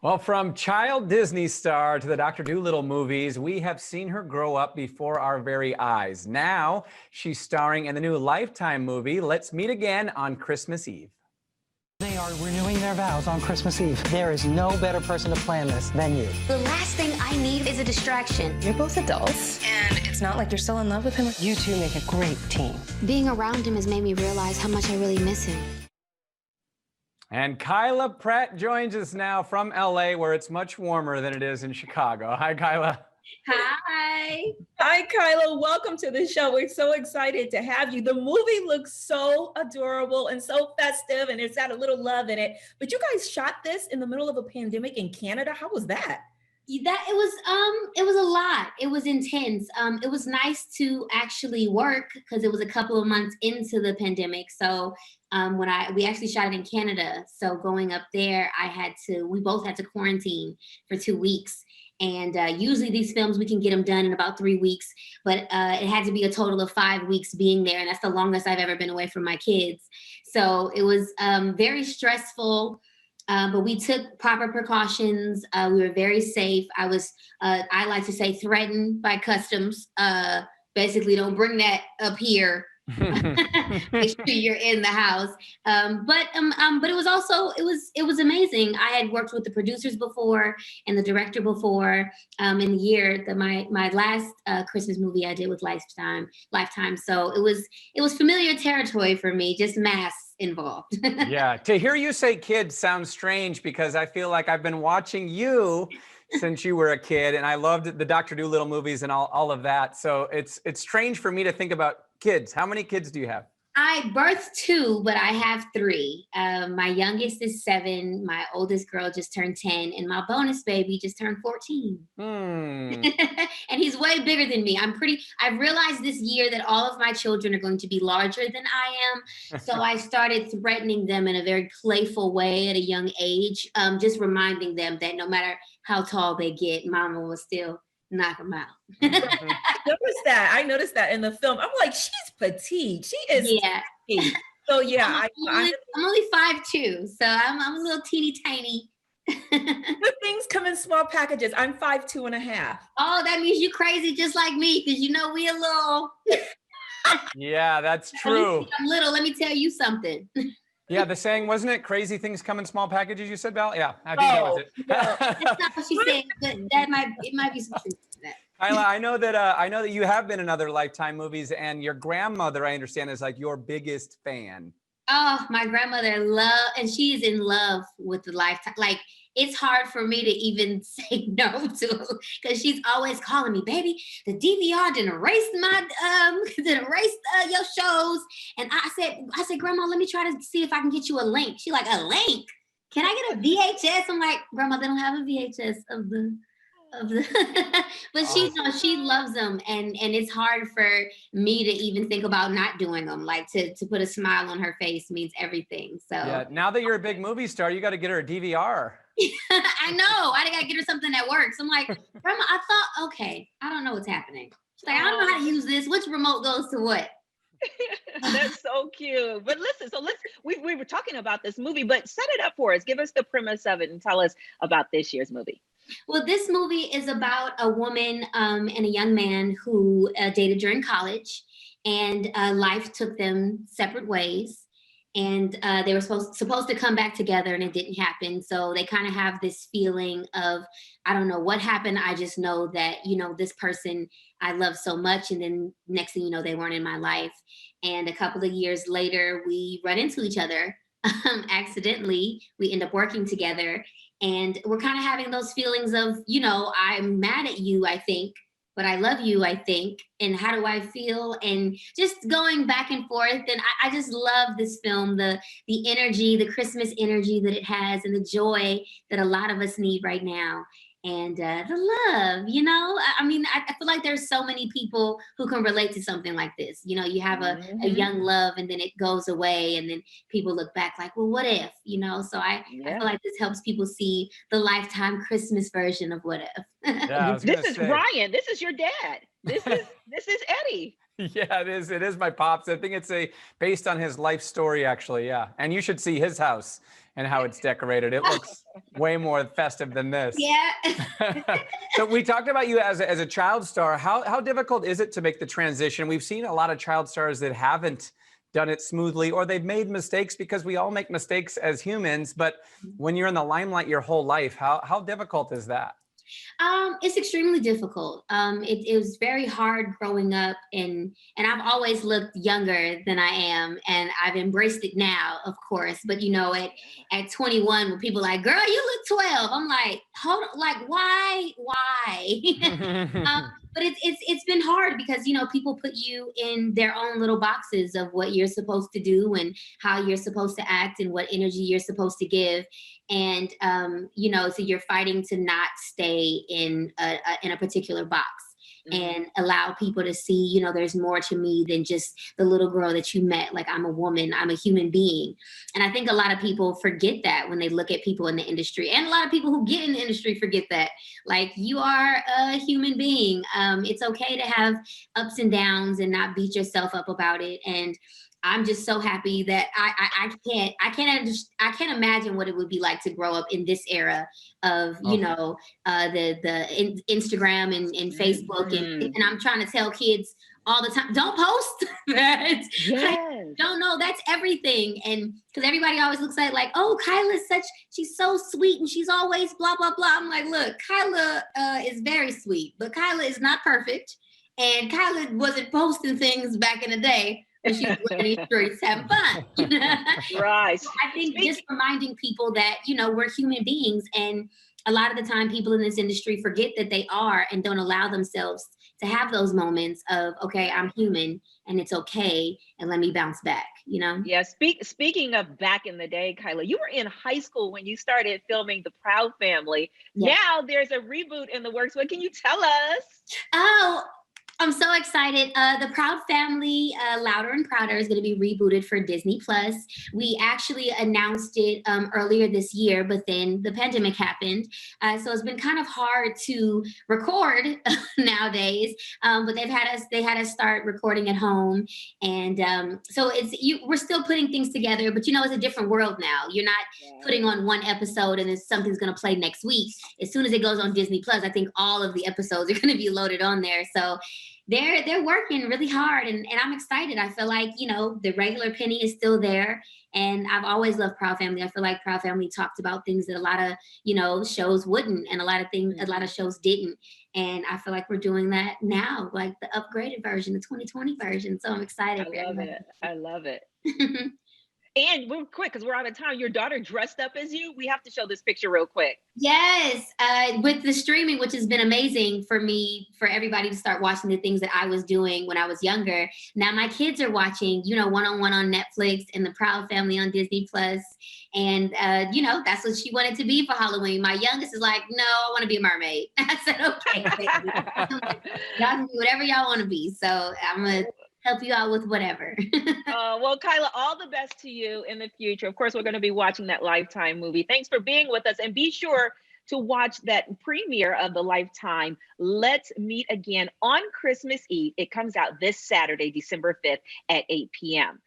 Well, from child Disney star to the Dr. Doolittle movies, we have seen her grow up before our very eyes. Now she's starring in the new Lifetime movie, Let's Meet Again on Christmas Eve. They are renewing their vows on Christmas Eve. There is no better person to plan this than you. The last thing I need is a distraction. You're both adults, and it's not like you're still in love with him. You two make a great team. Being around him has made me realize how much I really miss him. And Kyla Pratt joins us now from LA, where it's much warmer than it is in Chicago. Hi, Kyla. Hi. Hi, Kyla. Welcome to the show. We're so excited to have you. The movie looks so adorable and so festive, and it's got a little love in it. But you guys shot this in the middle of a pandemic in Canada. How was that? It was a lot. It was intense. It was nice to actually work because it was a couple of months into the pandemic. So we actually shot it in Canada. So going up there, we both had to quarantine for 2 weeks. And usually these films, we can get them done in about 3 weeks, but it had to be a total of 5 weeks being there. And that's the longest I've ever been away from my kids. So it was very stressful. But we took proper precautions. We were very safe. I like to say, threatened by customs. Basically, don't bring that up here. Make sure you're in the house. But it was also it was amazing. I had worked with the producers before and the director before. In the year that my last Christmas movie I did with Lifetime. So it was familiar territory for me. Just masks involved. Yeah, to hear you say kids sounds strange because I feel like I've been watching you since you were a kid, and I loved the Dr. Doolittle movies and all of that. So it's strange for me to think about kids. How many kids do you have? I birthed 2, but I have 3. My youngest is 7. My oldest girl just turned 10, and my bonus baby just turned 14. And he's way bigger than me. I've realized this year that all of my children are going to be larger than I am. So I started threatening them in a very playful way at a young age, just reminding them that no matter how tall they get, mama will still knock them out. I noticed that in the film. I'm like, she's petite. She is petite. So yeah, I'm only 5'2", so I'm a little teeny tiny. Good things come in small packages. I'm 5'2 and a half. Oh, that means you crazy just like me, because we a little. Yeah, that's true. I'm little. Let me tell you something. Yeah, the saying, wasn't it? Crazy things come in small packages, you said, Val? Yeah, I think that was it. That's not what she said, but it might be something to that. Kyla, I know that you have been in other Lifetime movies, and your grandmother, I understand, is like your biggest fan. Oh, my grandmother and she's in love with the Lifetime. Like, it's hard for me to even say no to her because she's always calling me, baby, the DVR didn't erase your shows. And I said, Grandma, let me try to see if I can get you a link. She like, a link? Can I get a VHS? I'm like, Grandma, they don't have a VHS of the but she loves them, and it's hard for me to even think about not doing them. Like to put a smile on her face means everything. So yeah, now that you're a big movie star, you got to get her a DVR. I know. I got to get her something that works. I'm like, Grandma, I thought, okay, I don't know what's happening. She's like, I don't know how to use this. Which remote goes to what? That's so cute. But listen, so we were talking about this movie, but set it up for us. Give us the premise of it and tell us about this year's movie. Well, this movie is about a woman and a young man who dated during college, and life took them separate ways. And they were supposed to come back together, and it didn't happen. So they kind of have this feeling of, I don't know what happened. I just know that, this person I love so much. And then next thing you know, they weren't in my life. And a couple of years later, we run into each other accidentally. We end up working together. And we're kind of having those feelings of, I'm mad at you, I think, but I love you, I think. And how do I feel? And just going back and forth. And I just love this film, the energy, the Christmas energy that it has, and the joy that a lot of us need right now. And the love, I feel like there's so many people who can relate to something like this. You have a young love, and then it goes away, and then people look back like, well, what if, So I feel like this helps people see the Lifetime Christmas version of what if. Yeah, this is Ryan. This is your dad. This is Eddie. Yeah, it is. It is my pops. I think it's based on his life story, actually. Yeah, and you should see his house and how it's decorated. It looks way more festive than this. Yeah. So we talked about you as a child star. How difficult is it to make the transition? We've seen a lot of child stars that haven't done it smoothly, or they've made mistakes, because we all make mistakes as humans. But when you're in the limelight your whole life, how difficult is that? It's extremely difficult. It was very hard growing up, and I've always looked younger than I am, and I've embraced it now, of course. But at 21, when people are like, "Girl, you look 12," I'm like, "Hold on, like, why?" But it's been hard because people put you in their own little boxes of what you're supposed to do and how you're supposed to act and what energy you're supposed to give, and so you're fighting to not stay in a particular box and allow people to see, there's more to me than just the little girl that you met. Like, I'm a woman, I'm a human being. And I think a lot of people forget that when they look at people in the industry, and a lot of people who get in the industry forget that. Like, you are a human being. It's okay to have ups and downs and not beat yourself up about it. And I'm just so happy that I can't imagine what it would be like to grow up in this era of Instagram and Facebook, and I'm trying to tell kids all the time, don't post that. Yes. Don't know, that's everything. And because everybody always looks at it like, oh, she's so sweet and she's always blah blah blah. I'm like, look, Kyla is very sweet, but Kyla is not perfect, and Kyla wasn't posting things back in the day. And she's running these streets having fun. Right. So I think just reminding people that, we're human beings. And a lot of the time people in this industry forget that they are and don't allow themselves to have those moments of, okay, I'm human and it's okay. And let me bounce back, Yeah. Speaking of back in the day, Kyla, you were in high school when you started filming The Proud Family. Yeah. Now there's a reboot in the works. What can you tell us? Oh, I'm so excited. The Proud Family, Louder and Prouder, is going to be rebooted for Disney Plus. We actually announced it earlier this year, but then the pandemic happened. So it's been kind of hard to record nowadays. But they had us start recording at home. And so we're still putting things together, but it's a different world now. You're not putting on one episode and then something's going to play next week. As soon as it goes on Disney Plus, I think all of the episodes are going to be loaded on there. So they're working really hard, and I'm excited. I feel like, the regular Penny is still there, and I've always loved Proud Family. I feel like Proud Family talked about things that a lot of, shows wouldn't, and a lot of shows didn't. And I feel like we're doing that now, like the upgraded version, the 2020 version. So I'm excited. I love it. And real quick, because we're out of time, your daughter dressed up as you. We have to show this picture real quick. Yes, with the streaming, which has been amazing for me, for everybody to start watching the things that I was doing when I was younger. Now my kids are watching, One-on-One on Netflix and The Proud Family on Disney Plus. And, that's what she wanted to be for Halloween. My youngest is like, no, I want to be a mermaid. I said, okay, baby. Y'all can do whatever y'all want to be. So I'm going to help you out with whatever. Well, Kyla, all the best to you in the future. Of course, we're going to be watching that Lifetime movie. Thanks for being with us, and be sure to watch that premiere of the Lifetime Let's Meet Again on Christmas Eve. It comes out this Saturday, December 5th at 8 p.m.